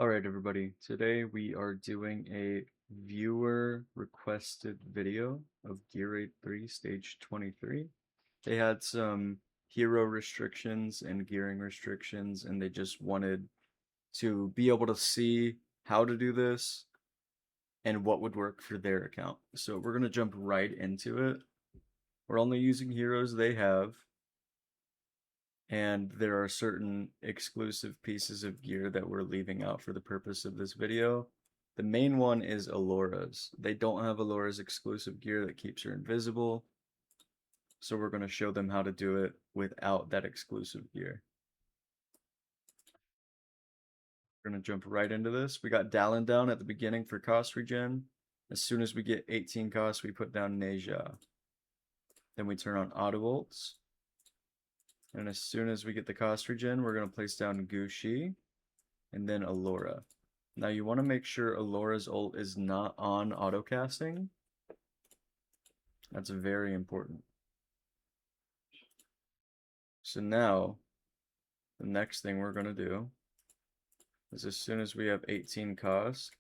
Alright everybody, today we are doing a viewer requested video of Gear Raid 3 Stage 23. They had some hero restrictions and gearing restrictions and they just wanted to be able to see how to do this and what would work for their account. So we're going to jump right into it. We're only using heroes they have, and there are certain exclusive pieces of gear that we're leaving out for the purpose of this video. The main one is Alora's. They don't have Alora's exclusive gear that keeps her invisible, so we're going to show them how to do it without that exclusive gear. We're going to jump right into this. We got Dallin down at the beginning for cost regen. As soon as we get 18 costs, we put down Ne Zha. Then we turn on auto ults. And as soon as we get the cost regen, we're going to place down Gu Shi and then Alora. Now you want to make sure Alora's ult is not on autocasting. That's very important. So now, the next thing we're going to do is as soon as we have 18 cost,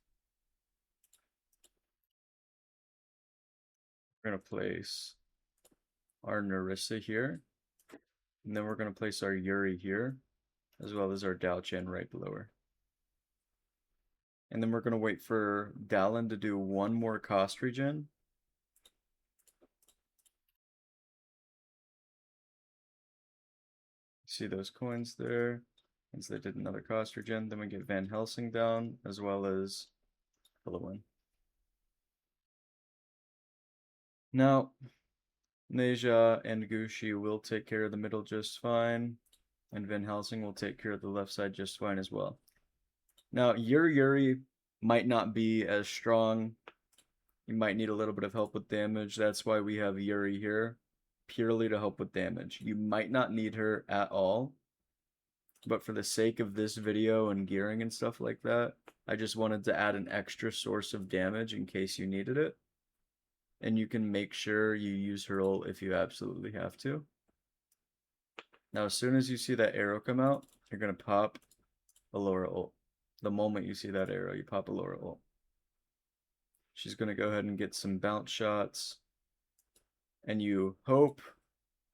we're going to place our Narissa here. And then we're going to place our Yuri here, as well as our Dao Chen right below her. And then we're going to wait for Dallin to do one more cost regen. See those coins there? And so they did another cost regen. Then we get Van Helsing down, as well as Halloween. Now, Ne Zha and Gu Shi will take care of the middle just fine, and Van Helsing will take care of the left side just fine as well. Now, your Yuri might not be as strong. You might need a little bit of help with damage. That's why we have Yuri here, purely to help with damage. You might not need her at all, but for the sake of this video and gearing and stuff like that, I just wanted to add an extra source of damage in case you needed it. And you can make sure you use her ult if you absolutely have to. Now, as soon as you see that arrow come out, you're going to pop Alora ult. The moment you see that arrow, you pop Alora ult. She's going to go ahead and get some bounce shots. And you hope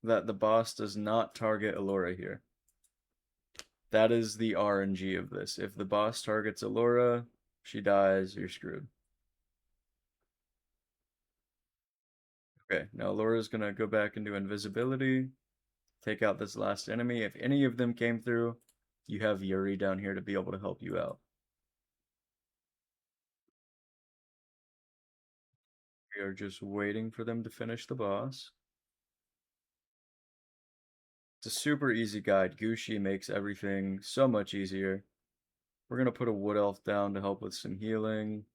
that the boss does not target Alora here. That is the RNG of this. If the boss targets Alora, she dies, you're screwed. Okay, now Alora's gonna go back into invisibility, take out this last enemy. If any of them came through, you have Yuri down here to be able to help you out. We are just waiting for them to finish the boss. It's a super easy guide. Gu Shi makes everything so much easier. We're gonna put a wood elf down to help with some healing.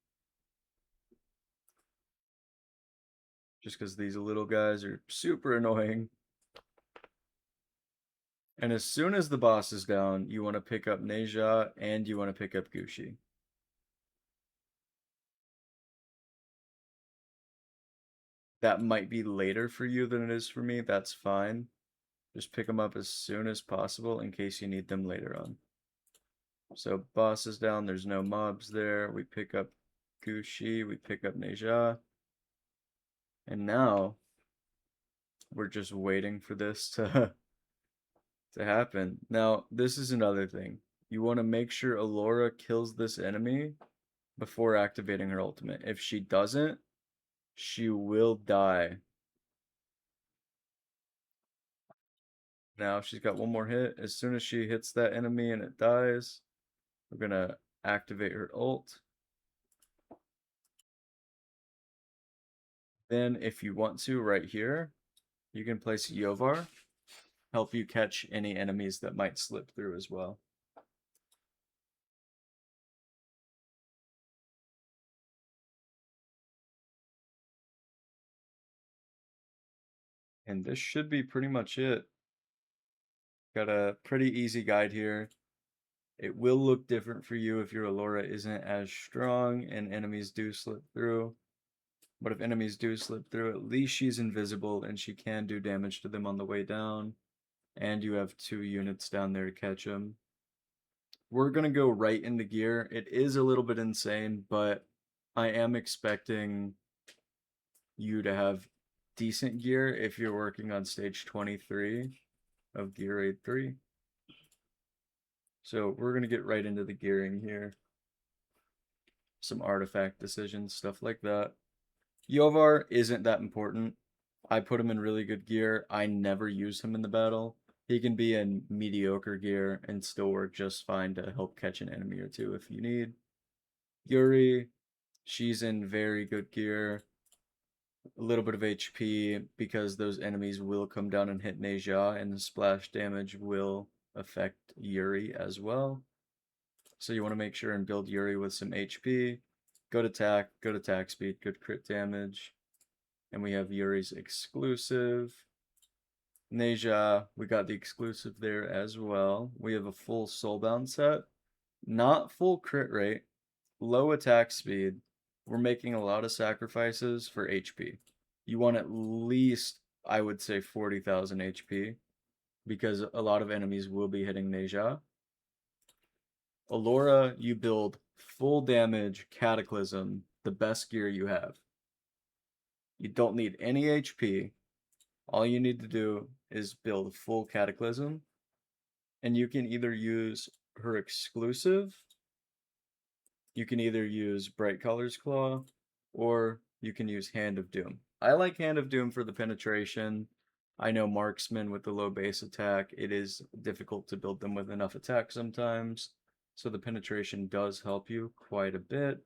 Just because these little guys are super annoying. And as soon as the boss is down, you want to pick up Ne Zha and you want to pick up Gu Shi. That might be later for you than it is for me. That's fine. Just pick them up as soon as possible in case you need them later on. So boss is down. There's no mobs there. We pick up Gu Shi. We pick up Ne Zha. And now we're just waiting for this to happen. Now, this is another thing. You want to make sure Alora kills this enemy before activating her ultimate. If she doesn't, she will die. Now she's got one more hit. As soon as she hits that enemy and it dies, we're gonna activate her ult. Then if you want to, right here, you can place Yovar, help you catch any enemies that might slip through as well. And this should be pretty much it. Got a pretty easy guide here. It will look different for you if your Alora isn't as strong and enemies do slip through. But if enemies do slip through, at least she's invisible and she can do damage to them on the way down. And you have 2 units down there to catch them. we're gonna go right into gear. It is a little bit insane, but I am expecting you to have decent gear if you're working on stage 23 of Gear Raid 3. So we're gonna get right into the gearing here. Some artifact decisions, stuff like that. Yovar isn't that important. I put him in really good gear. I never use him in the battle. He can be in mediocre gear and still work just fine to help catch an enemy or two if you need. Yuri, she's in very good gear. A little bit of HP because those enemies will come down and hit Ne Zha, and the splash damage will affect Yuri as well. So you want to make sure and build Yuri with some HP. Good attack, good attack speed, good crit damage. And we have Yuri's exclusive. Ne Zha, we got the exclusive there as well. We have a full soulbound set. Not full crit rate, low attack speed. We're making a lot of sacrifices for HP. You want at least, I would say, 40,000 HP because a lot of enemies will be hitting Ne Zha. Alora, you build full damage Cataclysm, the best gear you have. You don't need any HP. All you need to do is build full Cataclysm, and you can either use her exclusive, you can either use Bright Colors Claw, or you can use Hand of Doom. I like Hand of Doom for the penetration. I know Marksman with the low base attack, it is difficult to build them with enough attack sometimes, so the penetration does help you quite a bit.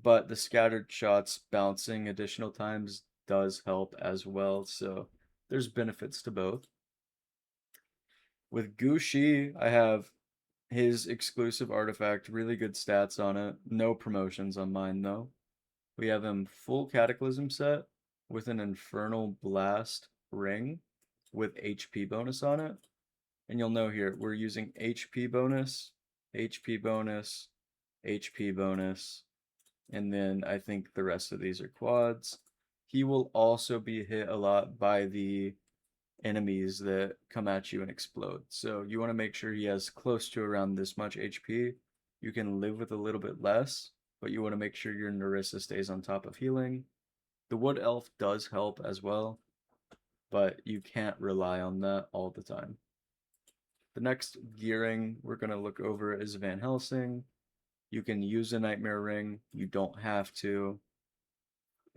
But the scattered shots bouncing additional times does help as well, so there's benefits to both. With Gu Shi, I have his exclusive artifact, really good stats on it. No promotions on mine though. We have him full Cataclysm set with an Infernal Blast ring with HP bonus on it. And you'll know here, we're using HP bonus, HP bonus, HP bonus, and then I think the rest of these are quads. He will also be hit a lot by the enemies that come at you and explode. So you want to make sure he has close to around this much HP. You can live with a little bit less, but you want to make sure your Narissa stays on top of healing. The Wood Elf does help as well, but you can't rely on that all the time. The next gearing we're going to look over is Van Helsing. You can use a Nightmare Ring, you don't have to.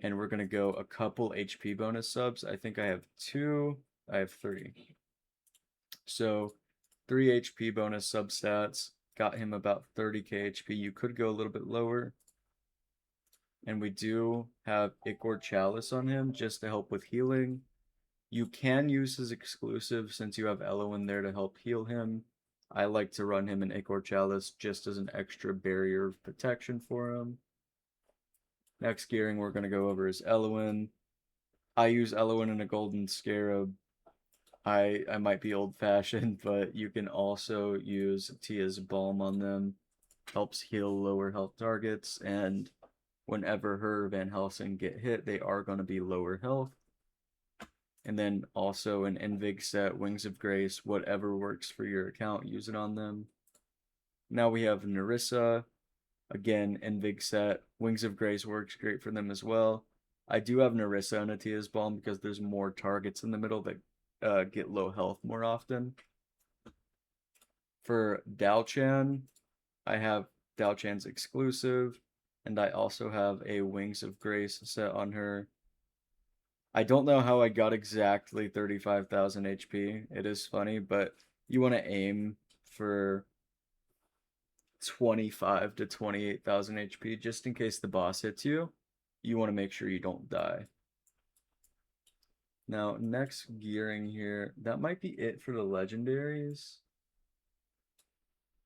And we're going to go a couple HP bonus subs. I think I have 2, I have 3. So 3 HP bonus substats, got him about 30k HP. You could go a little bit lower. And we do have Ichor Chalice on him just to help with healing. You can use his exclusive since you have Elowen there to help heal him. I like to run him in Ichor Chalice just as an extra barrier of protection for him. Next gearing we're going to go over is Elowen. I use Elowen in a Golden Scarab. I might be old-fashioned, but you can also use Tia's Balm on them. Helps heal lower health targets, and whenever her Van Helsing get hit, they are going to be lower health. And then also an Envig set, Wings of Grace, whatever works for your account, use it on them. Now we have Narissa. Again, Envig set, Wings of Grace works great for them as well. I do have Narissa and Atia's Balm because there's more targets in the middle that get low health more often. For Dao-Chan, I have Dao-Chan's exclusive, and I also have a Wings of Grace set on her. I don't know how I got exactly 35,000 HP. It is funny, but you want to aim for 25 to 28,000 HP just in case the boss hits you. You want to make sure you don't die. Now, next gearing here, that might be it for the legendaries.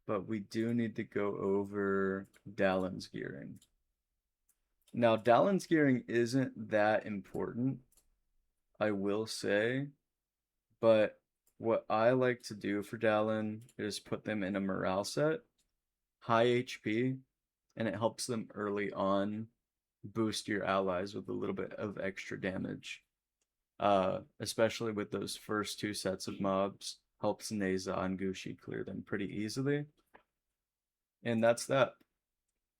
But we do need to go over Dalin's gearing. Now, Dalin's gearing isn't that important, I will say, but what I like to do for Dalin is put them in a morale set, high HP, and it helps them early on boost your allies with a little bit of extra damage. Especially with those first 2 sets of mobs, helps Ne Zha and Gu Shi clear them pretty easily. And that's that.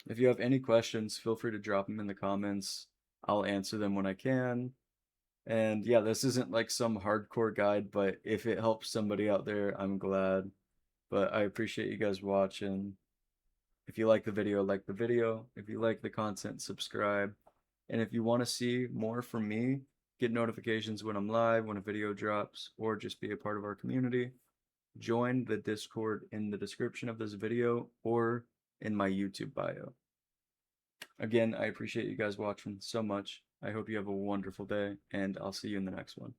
If you have any questions, feel free to drop them in the comments. I'll answer them when I can. And yeah, this isn't like some hardcore guide, but if it helps somebody out there, I'm glad. But I appreciate you guys watching. If you like the video, like the video. If you like the content, subscribe. And if you want to see more from me, get notifications when I'm live, when a video drops, or just be a part of our community, join the Discord in the description of this video or in my YouTube bio. Again, I appreciate you guys watching so much. I hope you have a wonderful day, and I'll see you in the next one.